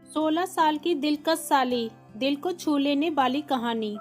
16 साल की दिलकश साली, दिल को छू लेने वाली कहानी।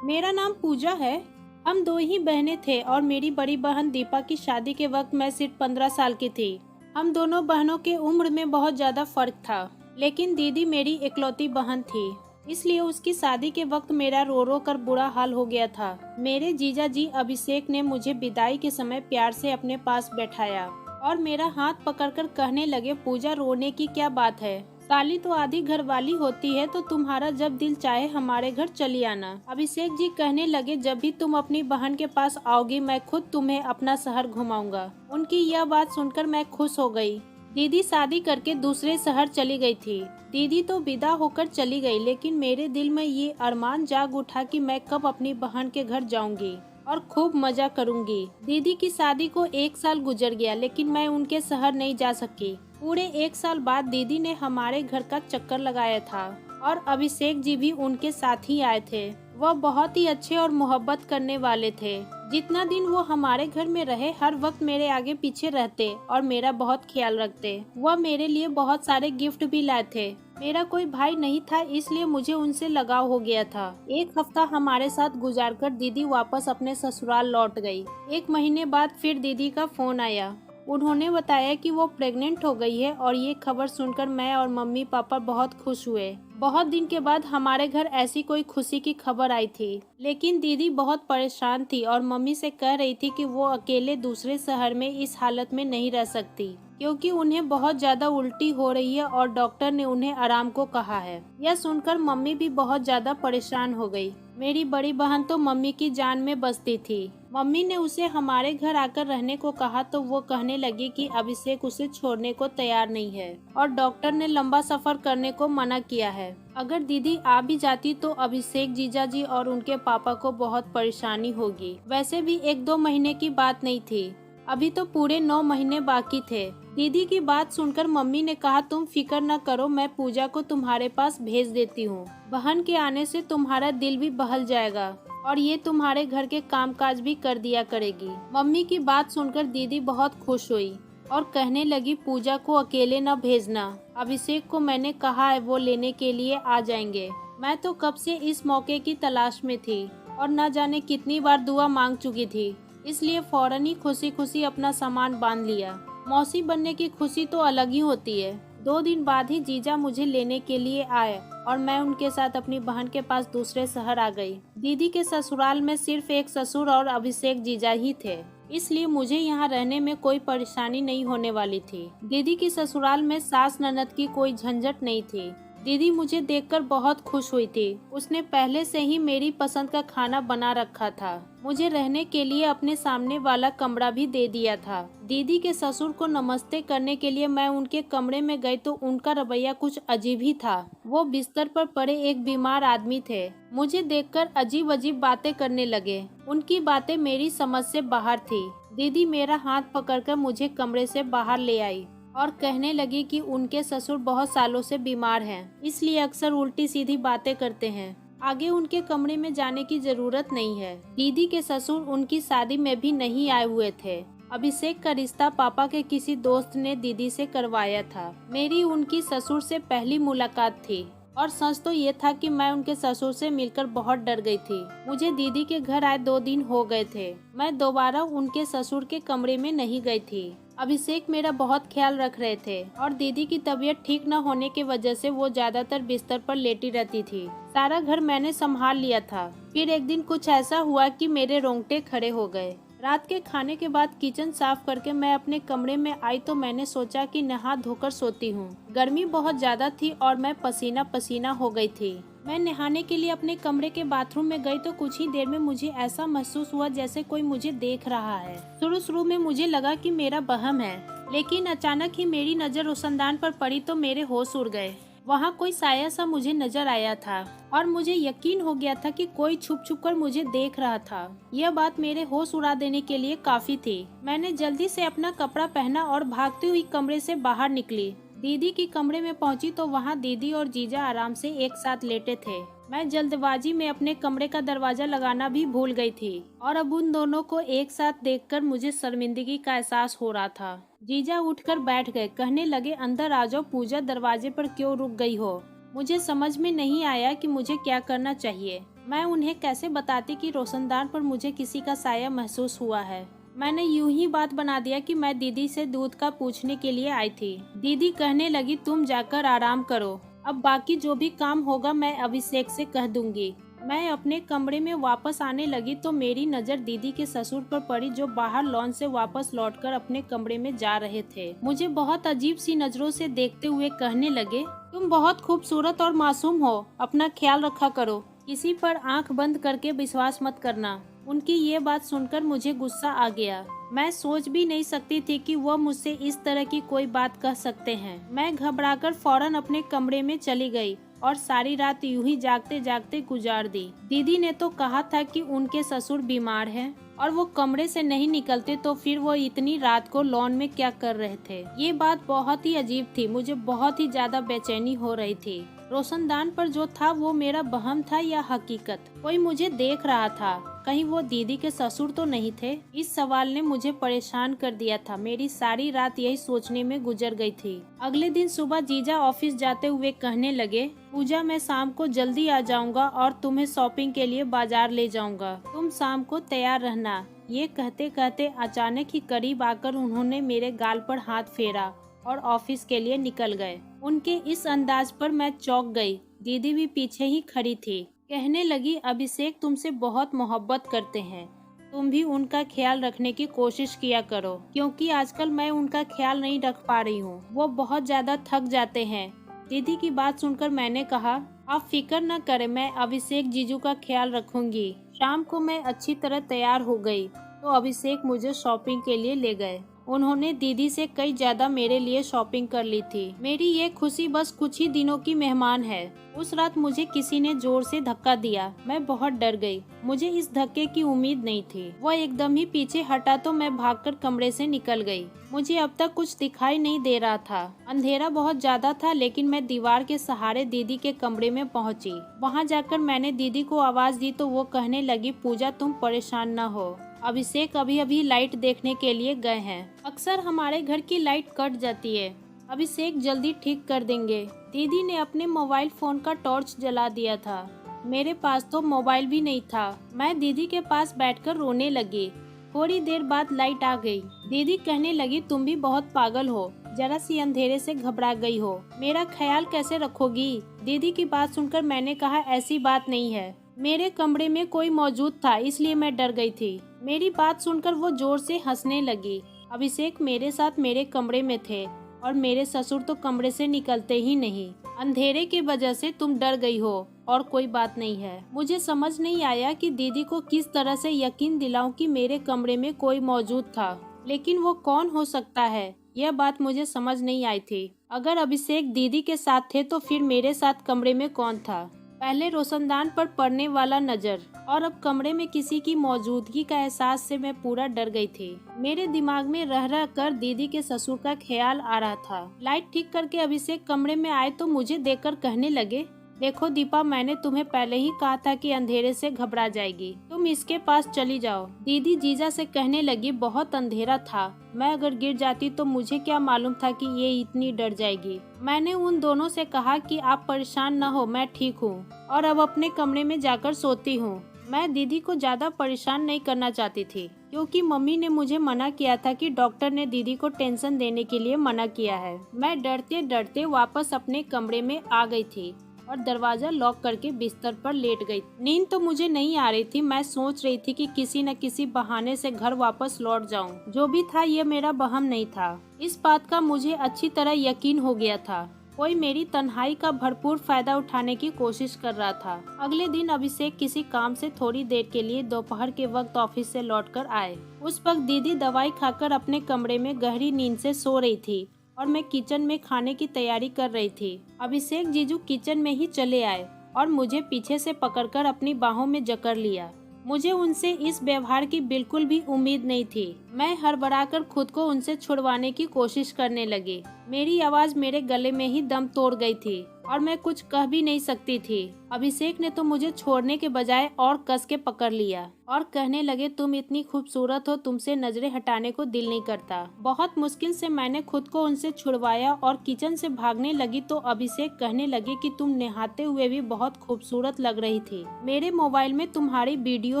मेरा नाम पूजा है। हम दो ही बहनें थे और मेरी बड़ी बहन दीपा की शादी के वक्त मैं सिर्फ 15 साल की थी। हम दोनों बहनों के उम्र में बहुत ज्यादा फर्क था, लेकिन दीदी मेरी इकलौती बहन थी, इसलिए उसकी शादी के वक्त मेरा रो रो कर बुरा हाल हो गया था। मेरे जीजा जी अभिषेक ने मुझे विदाई के समय प्यार से अपने पास बैठाया और मेरा हाथ पकड़कर कहने लगे, पूजा रोने की क्या बात है, साली तो आधी घरवाली होती है, तो तुम्हारा जब दिल चाहे हमारे घर चली आना। अभिषेक जी कहने लगे, जब भी तुम अपनी बहन के पास आओगी मैं खुद तुम्हें अपना शहर घुमाऊंगा। उनकी यह बात सुनकर मैं खुश हो गई। दीदी शादी करके दूसरे शहर चली गई थी। दीदी तो विदा होकर चली गई, लेकिन मेरे दिल में ये अरमान जाग उठा कि मैं कब अपनी बहन के घर जाऊंगी और खूब मजा करूंगी। दीदी की शादी को 1 साल गुजर गया, लेकिन मैं उनके शहर नहीं जा सकी। पूरे 1 साल बाद दीदी ने हमारे घर का चक्कर लगाया था और अभिषेक जी भी उनके साथ ही आए थे। वह बहुत ही अच्छे और मोहब्बत करने वाले थे। जितना दिन वो हमारे घर में रहे, हर वक्त मेरे आगे पीछे रहते और मेरा बहुत ख्याल रखते। वह मेरे लिए बहुत सारे गिफ्ट भी लाए थे। मेरा कोई भाई नहीं था, इसलिए मुझे उनसे लगाव हो गया था। 1 हफ्ता हमारे साथ गुजारकर दीदी वापस अपने ससुराल लौट गई। 1 महीने बाद फिर दीदी का फोन आया। उन्होंने बताया कि वो प्रेग्नेंट हो गई है और ये खबर सुनकर मैं और मम्मी पापा बहुत खुश हुए। बहुत दिन के बाद हमारे घर ऐसी कोई खुशी की खबर आई थी, लेकिन दीदी बहुत परेशान थी और मम्मी से कह रही थी कि वो अकेले दूसरे शहर में इस हालत में नहीं रह सकती, क्योंकि उन्हें बहुत ज्यादा उल्टी हो रही है और डॉक्टर ने उन्हें आराम को कहा है। यह सुनकर मम्मी भी बहुत ज्यादा परेशान हो गई। मेरी बड़ी बहन तो मम्मी की जान में बसती थी। मम्मी ने उसे हमारे घर आकर रहने को कहा तो वो कहने लगी कि अभिषेक उसे छोड़ने को तैयार नहीं है और डॉक्टर ने लंबा सफर करने को मना किया है। अगर दीदी आ भी जाती तो अभिषेक जीजा जी और उनके पापा को बहुत परेशानी होगी। वैसे भी 1-2 महीने की बात नहीं थी, अभी तो पूरे 9 महीने बाकी थे। दीदी की बात सुनकर मम्मी ने कहा, तुम फिक्र न करो, मैं पूजा को तुम्हारे पास भेज देती हूँ। बहन के आने से तुम्हारा दिल भी बहल जाएगा और ये तुम्हारे घर के कामकाज भी कर दिया करेगी। मम्मी की बात सुनकर दीदी बहुत खुश हुई और कहने लगी, पूजा को अकेले न भेजना, अभिषेक को मैंने कहा है, वो लेने के लिए आ जाएंगे। मैं तो कब से इस मौके की तलाश में थी और न जाने कितनी बार दुआ मांग चुकी थी, इसलिए फौरन ही खुशी खुशी अपना सामान बांध लिया। मौसी बनने की खुशी तो अलग ही होती है। 2 दिन बाद ही जीजा मुझे लेने के लिए आए और मैं उनके साथ अपनी बहन के पास दूसरे शहर आ गई। दीदी के ससुराल में सिर्फ एक ससुर और अभिषेक जीजा ही थे, इसलिए मुझे यहाँ रहने में कोई परेशानी नहीं होने वाली थी। दीदी की ससुराल में सास ननद की कोई झंझट नहीं थी। दीदी मुझे देखकर बहुत खुश हुई थी। उसने पहले से ही मेरी पसंद का खाना बना रखा था। मुझे रहने के लिए अपने सामने वाला कमरा भी दे दिया था। दीदी के ससुर को नमस्ते करने के लिए मैं उनके कमरे में गई तो उनका रवैया कुछ अजीब ही था। वो बिस्तर पर पड़े एक बीमार आदमी थे। मुझे देखकर अजीब अजीब बातें करने लगे। उनकी बातें मेरी समझ से बाहर थी। दीदी मेरा हाथ पकड़कर मुझे कमरे से बाहर ले आई और कहने लगी कि उनके ससुर बहुत सालों से बीमार हैं, इसलिए अक्सर उल्टी सीधी बातें करते हैं। आगे उनके कमरे में जाने की जरूरत नहीं है। दीदी के ससुर उनकी शादी में भी नहीं आए हुए थे। अभिषेक का रिश्ता पापा के किसी दोस्त ने दीदी से करवाया था। मेरी उनकी ससुर से पहली मुलाकात थी और सच तो ये था कि मैं उनके ससुर से मिलकर बहुत डर गई थी। मुझे दीदी के घर आए 2 दिन हो गए थे। मैं दोबारा उनके ससुर के कमरे में नहीं गई थी। अभिषेक मेरा बहुत ख्याल रख रहे थे और दीदी की तबीयत ठीक न होने की वजह से वो ज्यादातर बिस्तर पर लेटी रहती थी। सारा घर मैंने संभाल लिया था। फिर एक दिन कुछ ऐसा हुआ कि मेरे रोंगटे खड़े हो गए। रात के खाने के बाद किचन साफ करके मैं अपने कमरे में आई तो मैंने सोचा कि नहा धोकर सोती हूँ। गर्मी बहुत ज्यादा थी और मैं पसीना पसीना हो गई थी। मैं नहाने के लिए अपने कमरे के बाथरूम में गई तो कुछ ही देर में मुझे ऐसा महसूस हुआ जैसे कोई मुझे देख रहा है। शुरू में मुझे लगा कि मेरा वहम है, लेकिन अचानक ही मेरी नजर रोशनदान पर पड़ी तो मेरे होश उड़ गए। वहाँ कोई साया सा मुझे नजर आया था और मुझे यकीन हो गया था कि कोई छुप छुप कर मुझे देख रहा था। यह बात मेरे होश उड़ा देने के लिए काफी थी। मैंने जल्दी से अपना कपड़ा पहना और भागती हुई कमरे से बाहर निकली। दीदी की कमरे में पहुंची तो वहाँ दीदी और जीजा आराम से एक साथ लेटे थे। मैं जल्दबाजी में अपने कमरे का दरवाजा लगाना भी भूल गई थी और अब उन दोनों को एक साथ देखकर मुझे शर्मिंदगी का एहसास हो रहा था। जीजा उठकर बैठ गए, कहने लगे अंदर आ जाओ पूजा, दरवाजे पर क्यों रुक गई हो। मुझे समझ में नहीं आया कि मुझे क्या करना चाहिए। मैं उन्हें कैसे बताती कि रोशनदान पर मुझे किसी का साया महसूस हुआ है। मैंने यूं ही बात बना दिया कि मैं दीदी से दूध का पूछने के लिए आई थी। दीदी कहने लगी तुम जाकर आराम करो, अब बाकी जो भी काम होगा मैं अभिषेक से कह दूंगी। मैं अपने कमरे में वापस आने लगी तो मेरी नज़र दीदी के ससुर पर पड़ी, जो बाहर लॉन से वापस लौटकर अपने कमरे में जा रहे थे। मुझे बहुत अजीब सी नजरों से देखते हुए कहने लगे तुम बहुत खूबसूरत और मासूम हो, अपना ख्याल रखा करो, किसी पर आंख बंद करके विश्वास मत करना। उनकी ये बात सुनकर मुझे गुस्सा आ गया। मैं सोच भी नहीं सकती थी कि वह मुझसे इस तरह की कोई बात कह सकते हैं। मैं घबराकर फौरन अपने कमरे में चली गई और सारी रात यूं ही जागते जागते गुजार दी। दीदी ने तो कहा था कि उनके ससुर बीमार हैं और वो कमरे से नहीं निकलते, तो फिर वो इतनी रात को लॉन में क्या कर रहे थे। ये बात बहुत ही अजीब थी, मुझे बहुत ही ज्यादा बेचैनी हो रही थी। रोशनदान पर जो था वो मेरा वहम था या हकीकत। कोई मुझे देख रहा था, कहीं वो दीदी के ससुर तो नहीं थे। इस सवाल ने मुझे परेशान कर दिया था। मेरी सारी रात यही सोचने में गुजर गई थी। अगले दिन सुबह जीजा ऑफिस जाते हुए कहने लगे पूजा मैं शाम को जल्दी आ जाऊंगा और तुम्हें शॉपिंग के लिए बाजार ले जाऊंगा, तुम शाम को तैयार रहना। ये कहते कहते अचानक ही करीब आकर उन्होंने मेरे गाल पर हाथ फेरा और ऑफिस के लिए निकल गए। उनके इस अंदाज पर मैं चौंक गई। दीदी भी पीछे ही खड़ी थी। कहने लगी अभिषेक तुमसे बहुत मोहब्बत करते हैं, तुम भी उनका ख्याल रखने की कोशिश किया करो, क्योंकि आजकल मैं उनका ख्याल नहीं रख पा रही हूँ, वो बहुत ज्यादा थक जाते हैं। दीदी की बात सुनकर मैंने कहा आप फिक्र न करें, मैं अभिषेक जीजू का ख्याल रखूंगी। शाम को मैं अच्छी तरह तैयार हो गई तो अभिषेक मुझे शॉपिंग के लिए ले गए। उन्होंने दीदी से कई ज्यादा मेरे लिए शॉपिंग कर ली थी। मेरी ये खुशी बस कुछ ही दिनों की मेहमान है। उस रात मुझे किसी ने जोर से धक्का दिया, मैं बहुत डर गई। मुझे इस धक्के की उम्मीद नहीं थी। वह एकदम ही पीछे हटा तो मैं भागकर कमरे से निकल गई। मुझे अब तक कुछ दिखाई नहीं दे रहा था, अंधेरा बहुत ज्यादा था, लेकिन मैं दीवार के सहारे दीदी के कमरे में पहुंची। वहां जाकर मैंने दीदी को आवाज दी तो वो कहने लगी पूजा तुम परेशान न हो, अभिषेक अभी अभी लाइट देखने के लिए गए हैं। अक्सर हमारे घर की लाइट कट जाती है, अभिषेक जल्दी ठीक कर देंगे। दीदी ने अपने मोबाइल फोन का टॉर्च जला दिया था। मेरे पास तो मोबाइल भी नहीं था। मैं दीदी के पास बैठकर रोने लगी। थोड़ी देर बाद लाइट आ गई। दीदी कहने लगी तुम भी बहुत पागल हो, जरा सी अंधेरे से घबरा गई हो, मेरा ख्याल कैसे रखोगी। दीदी की बात सुनकर मैंने कहा ऐसी बात नहीं है, मेरे कमरे में कोई मौजूद था इसलिए मैं डर गई थी। मेरी बात सुनकर वो जोर से हंसने लगी। अभिषेक मेरे साथ मेरे कमरे में थे और मेरे ससुर तो कमरे से निकलते ही नहीं। अंधेरे की वजह से तुम डर गई हो और कोई बात नहीं है। मुझे समझ नहीं आया कि दीदी को किस तरह से यकीन दिलाऊं कि मेरे कमरे में कोई मौजूद था, लेकिन वो कौन हो सकता है यह बात मुझे समझ नहीं आई थी। अगर अभिषेक दीदी के साथ थे तो फिर मेरे साथ कमरे में कौन था। पहले रोशनदान पर पड़ने वाला नजर और अब कमरे में किसी की मौजूदगी का एहसास से मैं पूरा डर गई थी। मेरे दिमाग में रह रह कर दीदी के ससुर का ख्याल आ रहा था। लाइट ठीक करके अभिषेक कमरे में आए तो मुझे देखकर कहने लगे देखो दीपा, मैंने तुम्हें पहले ही कहा था कि अंधेरे से घबरा जाएगी, तुम इसके पास चली जाओ। दीदी जीजा से कहने लगी बहुत अंधेरा था, मैं अगर गिर जाती तो मुझे क्या मालूम था कि ये इतनी डर जाएगी। मैंने उन दोनों से कहा कि आप परेशान न हो, मैं ठीक हूँ और अब अपने कमरे में जाकर सोती हूँ। मैं दीदी को ज्यादा परेशान नहीं करना चाहती थी, क्योंकि मम्मी ने मुझे मना किया था कि डॉक्टर ने दीदी को टेंशन देने के लिए मना किया है। मैं डरते डरते वापस अपने कमरे में आ गई थी और दरवाजा लॉक करके बिस्तर पर लेट गई। नींद तो मुझे नहीं आ रही थी। मैं सोच रही थी कि किसी न किसी बहाने से घर वापस लौट जाऊं। जो भी था ये मेरा वहम नहीं था, इस बात का मुझे अच्छी तरह यकीन हो गया था। कोई मेरी तन्हाई का भरपूर फायदा उठाने की कोशिश कर रहा था। अगले दिन अभिषेक किसी काम से थोड़ी देर के लिए दोपहर के वक्त ऑफिस से लौटकर आए। उस वक्त दीदी दवाई खाकर अपने कमरे में गहरी नींद से सो रही थी और मैं किचन में खाने की तैयारी कर रही थी। अभिषेक जीजू किचन में ही चले आए और मुझे पीछे से पकड़कर अपनी बाहों में जकड़ लिया। मुझे उनसे इस व्यवहार की बिल्कुल भी उम्मीद नहीं थी। मैं हड़बड़ाकर खुद को उनसे छुड़वाने की कोशिश करने लगी। मेरी आवाज मेरे गले में ही दम तोड़ गई थी और मैं कुछ कह भी नहीं सकती थी। अभिषेक ने तो मुझे छोड़ने के बजाय और कस के पकड़ लिया और कहने लगे, तुम इतनी खूबसूरत हो, तुमसे नजरें हटाने को दिल नहीं करता। बहुत मुश्किल से मैंने खुद को उनसे छुड़वाया और किचन से भागने लगी तो अभिषेक कहने लगे कि तुम नहाते हुए भी बहुत खूबसूरत लग रही थी, मेरे मोबाइल में तुम्हारी वीडियो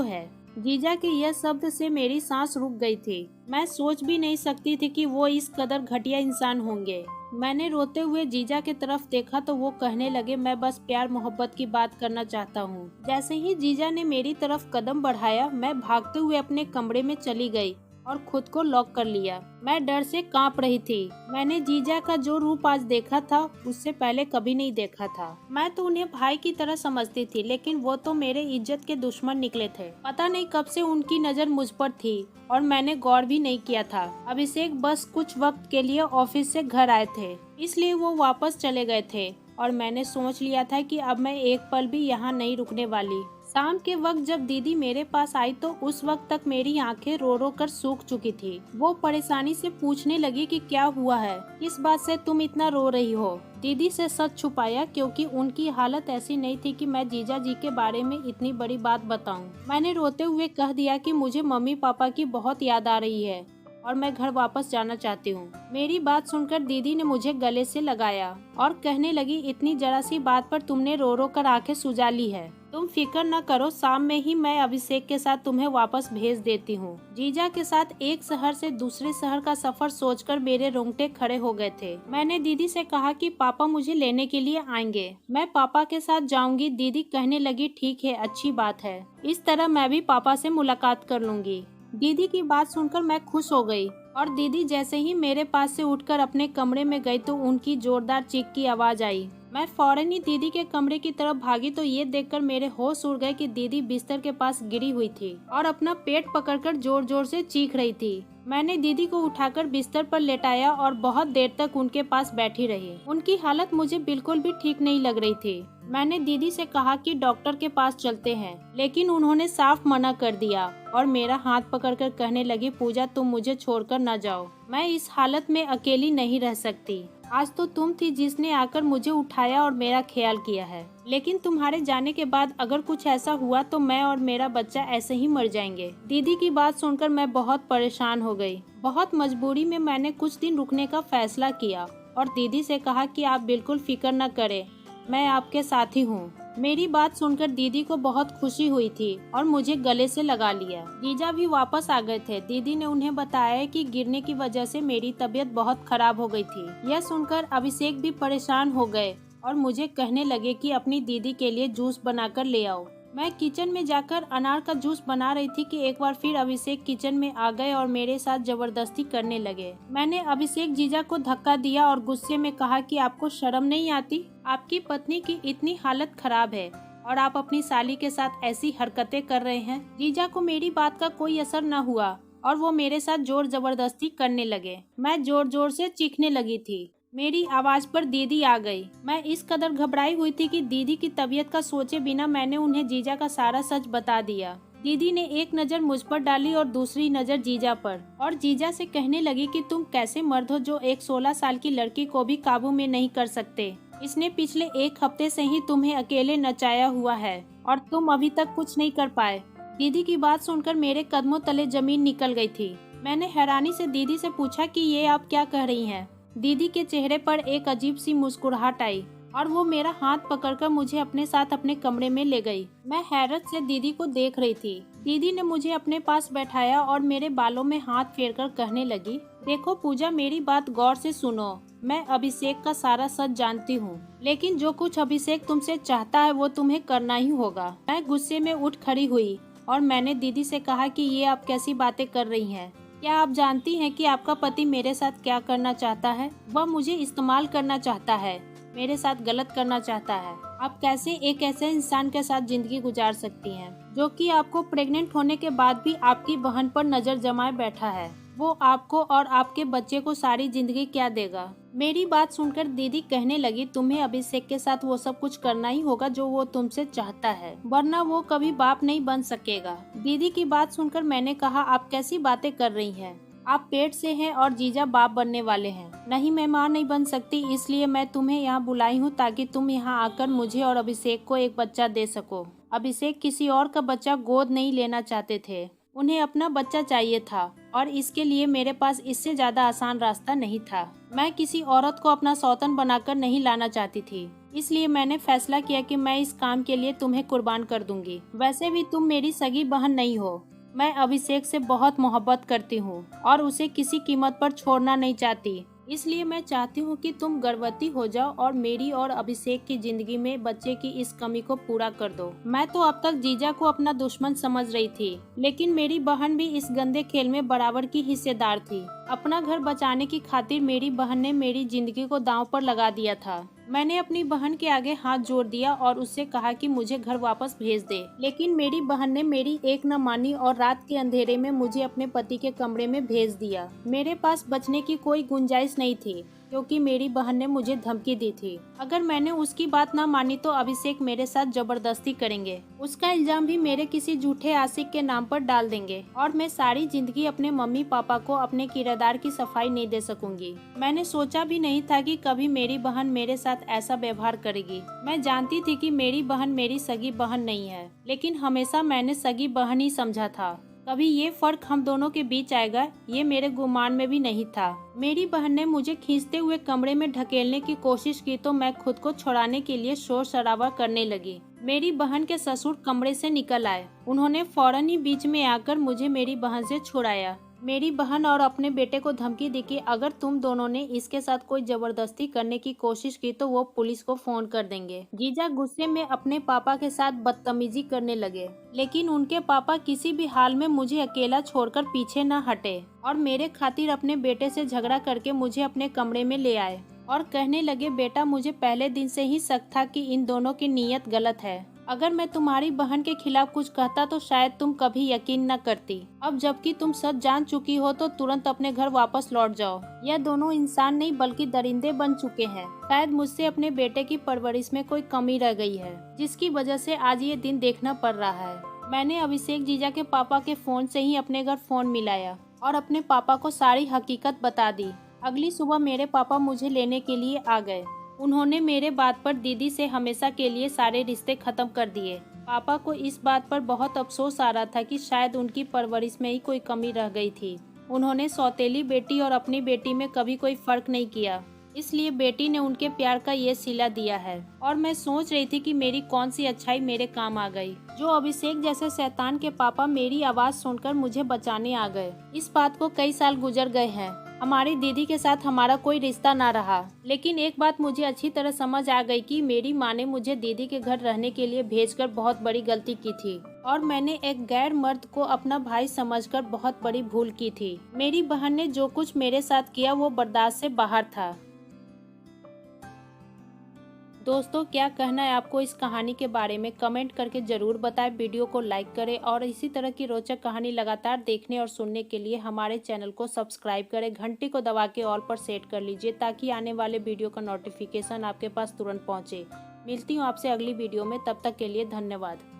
है। जीजा के यह शब्द से मेरी सांस रुक गई थी। मैं सोच भी नहीं सकती थी कि वो इस कदर घटिया इंसान होंगे। मैंने रोते हुए जीजा की तरफ देखा तो वो कहने लगे, मैं बस प्यार मोहब्बत की बात करना चाहता हूँ। जैसे ही जीजा ने मेरी तरफ कदम बढ़ाया, मैं भागते हुए अपने कमरे में चली गई और खुद को लॉक कर लिया। मैं डर से कांप रही थी। मैंने जीजा का जो रूप आज देखा था उससे पहले कभी नहीं देखा था। मैं तो उन्हें भाई की तरह समझती थी, लेकिन वो तो मेरे इज्जत के दुश्मन निकले थे। पता नहीं कब से उनकी नजर मुझ पर थी और मैंने गौर भी नहीं किया था। अभिषेक बस कुछ वक्त के लिए ऑफिस से घर आए थे, इसलिए वो वापस चले गए थे और मैंने सोच लिया था कि अब मैं एक पल भी यहाँ नहीं रुकने वाली। शाम के वक्त जब दीदी मेरे पास आई तो उस वक्त तक मेरी आंखें रो रो कर सूख चुकी थी। वो परेशानी से पूछने लगी कि क्या हुआ है, किस बात से तुम इतना रो रही हो। दीदी से सच छुपाया क्योंकि उनकी हालत ऐसी नहीं थी कि मैं जीजा जी के बारे में इतनी बड़ी बात बताऊं। मैंने रोते हुए कह दिया कि मुझे मम्मी पापा की बहुत याद आ रही है और मैं घर वापस जाना चाहती हूँ। मेरी बात सुनकर दीदी ने मुझे गले से लगाया और कहने लगी, इतनी जरा सी बात पर तुमने रो रो कर आंखें सुजा ली है। तुम फिक्र न करो, शाम में ही मैं अभिषेक के साथ तुम्हें वापस भेज देती हूँ। जीजा के साथ एक शहर से दूसरे शहर का सफर सोचकर मेरे रोंगटे खड़े हो गए थे। मैंने दीदी से कहा कि पापा मुझे लेने के लिए आएंगे, मैं पापा के साथ जाऊंगी। दीदी कहने लगी, ठीक है, अच्छी बात है, इस तरह मैं भी पापा से मुलाकात कर लूंगी। दीदी की बात सुनकर मैं खुश हो गई और दीदी जैसे ही मेरे पास से उठकर अपने कमरे में गई तो उनकी जोरदार चीख की आवाज आई। मैं फौरन ही दीदी के कमरे की तरफ भागी तो ये देखकर मेरे होश उड़ गए कि दीदी बिस्तर के पास गिरी हुई थी और अपना पेट पकड़कर जोर जोर से चीख रही थी। मैंने दीदी को उठाकर बिस्तर पर लेटाया और बहुत देर तक उनके पास बैठी रही। उनकी हालत मुझे बिल्कुल भी ठीक नहीं लग रही थी। मैंने दीदी से कहा कि डॉक्टर के पास चलते हैं, लेकिन उन्होंने साफ मना कर दिया और मेरा हाथ पकड़कर कहने लगी, पूजा तुम मुझे छोड़कर न जाओ, मैं इस हालत में अकेली नहीं रह सकती। आज तो तुम थी जिसने आकर मुझे उठाया और मेरा ख्याल किया है, लेकिन तुम्हारे जाने के बाद अगर कुछ ऐसा हुआ तो मैं और मेरा बच्चा ऐसे ही मर जाएंगे। दीदी की बात सुनकर मैं बहुत परेशान हो गई। बहुत मजबूरी में मैंने कुछ दिन रुकने का फैसला किया और दीदी से कहा कि आप बिल्कुल फिक्र न करें, मैं आपके साथ ही हूँ। मेरी बात सुनकर दीदी को बहुत खुशी हुई थी और मुझे गले से लगा लिया। जीजा भी वापस आ गए थे। दीदी ने उन्हें बताया कि गिरने की वजह से मेरी तबीयत बहुत खराब हो गई थी। यह सुनकर अभिषेक भी परेशान हो गए और मुझे कहने लगे कि अपनी दीदी के लिए जूस बनाकर ले आओ। मैं किचन में जाकर अनार का जूस बना रही थी कि एक बार फिर अभिषेक किचन में आ गए और मेरे साथ जबरदस्ती करने लगे। मैंने अभिषेक जीजा को धक्का दिया और गुस्से में कहा कि आपको शर्म नहीं आती? आपकी पत्नी की इतनी हालत खराब है और आप अपनी साली के साथ ऐसी हरकतें कर रहे हैं। जीजा को मेरी बात का कोई असर न हुआ और वो मेरे साथ जोर जबरदस्ती करने लगे। मैं जोर जोर से चीखने लगी थी। मेरी आवाज पर दीदी आ गई। मैं इस कदर घबराई हुई थी कि दीदी की तबीयत का सोचे बिना मैंने उन्हें जीजा का सारा सच बता दिया। दीदी ने एक नज़र मुझ पर डाली और दूसरी नज़र जीजा पर और जीजा से कहने लगी कि तुम कैसे मर्द हो जो एक 16 साल की लड़की को भी काबू में नहीं कर सकते। इसने पिछले एक हफ्ते से ही तुम्हें अकेले नचाया हुआ है और तुम अभी तक कुछ नहीं कर पाए। दीदी की बात सुनकर मेरे कदमों तले जमीन निकल गई थी। मैंने हैरानी से दीदी से पूछा कि ये आप क्या कह रही हैं? दीदी के चेहरे पर एक अजीब सी मुस्कुराहट आई और वो मेरा हाथ पकड़कर मुझे अपने साथ अपने कमरे में ले गई। मैं हैरत से दीदी को देख रही थी। दीदी ने मुझे अपने पास बैठाया और मेरे बालों में हाथ फेरकर कहने लगी, देखो पूजा, मेरी बात गौर से सुनो। मैं अभिषेक का सारा सच जानती हूँ, लेकिन जो कुछ अभिषेक तुमसे चाहता है वो तुम्हें करना ही होगा। मैं गुस्से में उठ खड़ी हुई और मैंने दीदी से कहा कि ये आप कैसी बातें कर रही हैं? क्या आप जानती हैं कि आपका पति मेरे साथ क्या करना चाहता है? वह मुझे इस्तेमाल करना चाहता है, मेरे साथ गलत करना चाहता है। आप कैसे एक ऐसे इंसान के साथ जिंदगी गुजार सकती हैं जो कि आपको प्रेग्नेंट होने के बाद भी आपकी बहन पर नजर जमाए बैठा है? वो आपको और आपके बच्चे को सारी जिंदगी क्या देगा? मेरी बात सुनकर दीदी कहने लगी, तुम्हें अभिषेक के साथ वो सब कुछ करना ही होगा जो वो तुमसे चाहता है, वरना वो कभी बाप नहीं बन सकेगा। दीदी की बात सुनकर मैंने कहा, आप कैसी बातें कर रही हैं? आप पेट से हैं और जीजा बाप बनने वाले हैं। नहीं, मैं माँ नहीं बन सकती, इसलिए मैं तुम्हें यहाँ बुलाई हूँ ताकि तुम यहाँ आकर मुझे और अभिषेक को एक बच्चा दे सको। अभिषेक किसी और का बच्चा गोद नहीं लेना चाहते थे, उन्हें अपना बच्चा चाहिए था और इसके लिए मेरे पास इससे ज्यादा आसान रास्ता नहीं था। मैं किसी औरत को अपना सौतन बनाकर नहीं लाना चाहती थी, इसलिए मैंने फैसला किया कि मैं इस काम के लिए तुम्हें कुर्बान कर दूंगी। वैसे भी तुम मेरी सगी बहन नहीं हो। मैं अभिषेक से बहुत मोहब्बत करती हूँ और उसे किसी कीमत पर छोड़ना नहीं चाहती, इसलिए मैं चाहती हूँ कि तुम गर्भवती हो जाओ और मेरी और अभिषेक की जिंदगी में बच्चे की इस कमी को पूरा कर दो। मैं तो अब तक जीजा को अपना दुश्मन समझ रही थी, लेकिन मेरी बहन भी इस गंदे खेल में बराबर की हिस्सेदार थी। अपना घर बचाने की खातिर मेरी बहन ने मेरी जिंदगी को दांव पर लगा दिया था। मैंने अपनी बहन के आगे हाथ जोड़ दिया और उससे कहा कि मुझे घर वापस भेज दे, लेकिन मेरी बहन ने मेरी एक न मानी और रात के अंधेरे में मुझे अपने पति के कमरे में भेज दिया। मेरे पास बचने की कोई गुंजाइश नहीं थी, क्योंकि मेरी बहन ने मुझे धमकी दी थी। अगर मैंने उसकी बात ना मानी तो अभिषेक मेरे साथ जबरदस्ती करेंगे। उसका इल्जाम भी मेरे किसी झूठे आशिक के नाम पर डाल देंगे और मैं सारी जिंदगी अपने मम्मी पापा को अपने किराएदार की सफाई नहीं दे सकूंगी। मैंने सोचा भी नहीं था कि कभी मेरी बहन मेरे साथ ऐसा व्यवहार करेगी। मैं जानती थी कि मेरी बहन मेरी सगी बहन नहीं है, लेकिन हमेशा मैंने सगी बहन ही समझा था। कभी ये फर्क हम दोनों के बीच आएगा, ये मेरे गुमान में भी नहीं था। मेरी बहन ने मुझे खींचते हुए कमरे में ढकेलने की कोशिश की तो मैं खुद को छुड़ाने के लिए शोर शराबा करने लगी। मेरी बहन के ससुर कमरे से निकल आए। उन्होंने फौरन ही बीच में आकर मुझे मेरी बहन से छुड़ाया। मेरी बहन और अपने बेटे को धमकी दी कि अगर तुम दोनों ने इसके साथ कोई जबरदस्ती करने की कोशिश की तो वो पुलिस को फोन कर देंगे। जीजा गुस्से में अपने पापा के साथ बदतमीजी करने लगे, लेकिन उनके पापा किसी भी हाल में मुझे अकेला छोड़कर पीछे न हटे और मेरे खातिर अपने बेटे से झगड़ा करके मुझे अपने कमरे में ले आए और कहने लगे, बेटा मुझे पहले दिन से ही शक था कि इन दोनों की नीयत गलत है। अगर मैं तुम्हारी बहन के खिलाफ कुछ कहता तो शायद तुम कभी यकीन न करती। अब जबकि तुम सच जान चुकी हो तो तुरंत अपने घर वापस लौट जाओ। यह दोनों इंसान नहीं बल्कि दरिंदे बन चुके हैं। शायद मुझसे अपने बेटे की परवरिश में कोई कमी रह गई है, जिसकी वजह से आज ये दिन देखना पड़ रहा है। मैंने अभिषेक जीजा के पापा के फोन से ही अपने घर फोन मिलाया और अपने पापा को सारी हकीकत बता दी। अगली सुबह मेरे पापा मुझे लेने के लिए आ गए। उन्होंने मेरे बात पर दीदी से हमेशा के लिए सारे रिश्ते खत्म कर दिए। पापा को इस बात पर बहुत अफसोस आ रहा था कि शायद उनकी परवरिश में ही कोई कमी रह गई थी। उन्होंने सौतेली बेटी और अपनी बेटी में कभी कोई फर्क नहीं किया, इसलिए बेटी ने उनके प्यार का ये सिला दिया है। और मैं सोच रही थी कि मेरी कौन सी अच्छाई मेरे काम आ गई, जो अभिषेक जैसे शैतान के पापा मेरी आवाज सुनकर मुझे बचाने आ गए। इस बात को कई साल गुजर गए हैं। हमारी दीदी के साथ हमारा कोई रिश्ता ना रहा, लेकिन एक बात मुझे अच्छी तरह समझ आ गई कि मेरी माँ ने मुझे दीदी के घर रहने के लिए भेजकर बहुत बड़ी गलती की थी और मैंने एक गैर मर्द को अपना भाई समझकर बहुत बड़ी भूल की थी। मेरी बहन ने जो कुछ मेरे साथ किया वो बर्दाश्त से बाहर था। दोस्तों, क्या कहना है आपको इस कहानी के बारे में? कमेंट करके जरूर बताएं। वीडियो को लाइक करें और इसी तरह की रोचक कहानी लगातार देखने और सुनने के लिए हमारे चैनल को सब्सक्राइब करें। घंटी को दबा के ऑल पर सेट कर लीजिए ताकि आने वाले वीडियो का नोटिफिकेशन आपके पास तुरंत पहुंचे। मिलती हूँ आपसे अगली वीडियो में, तब तक के लिए धन्यवाद।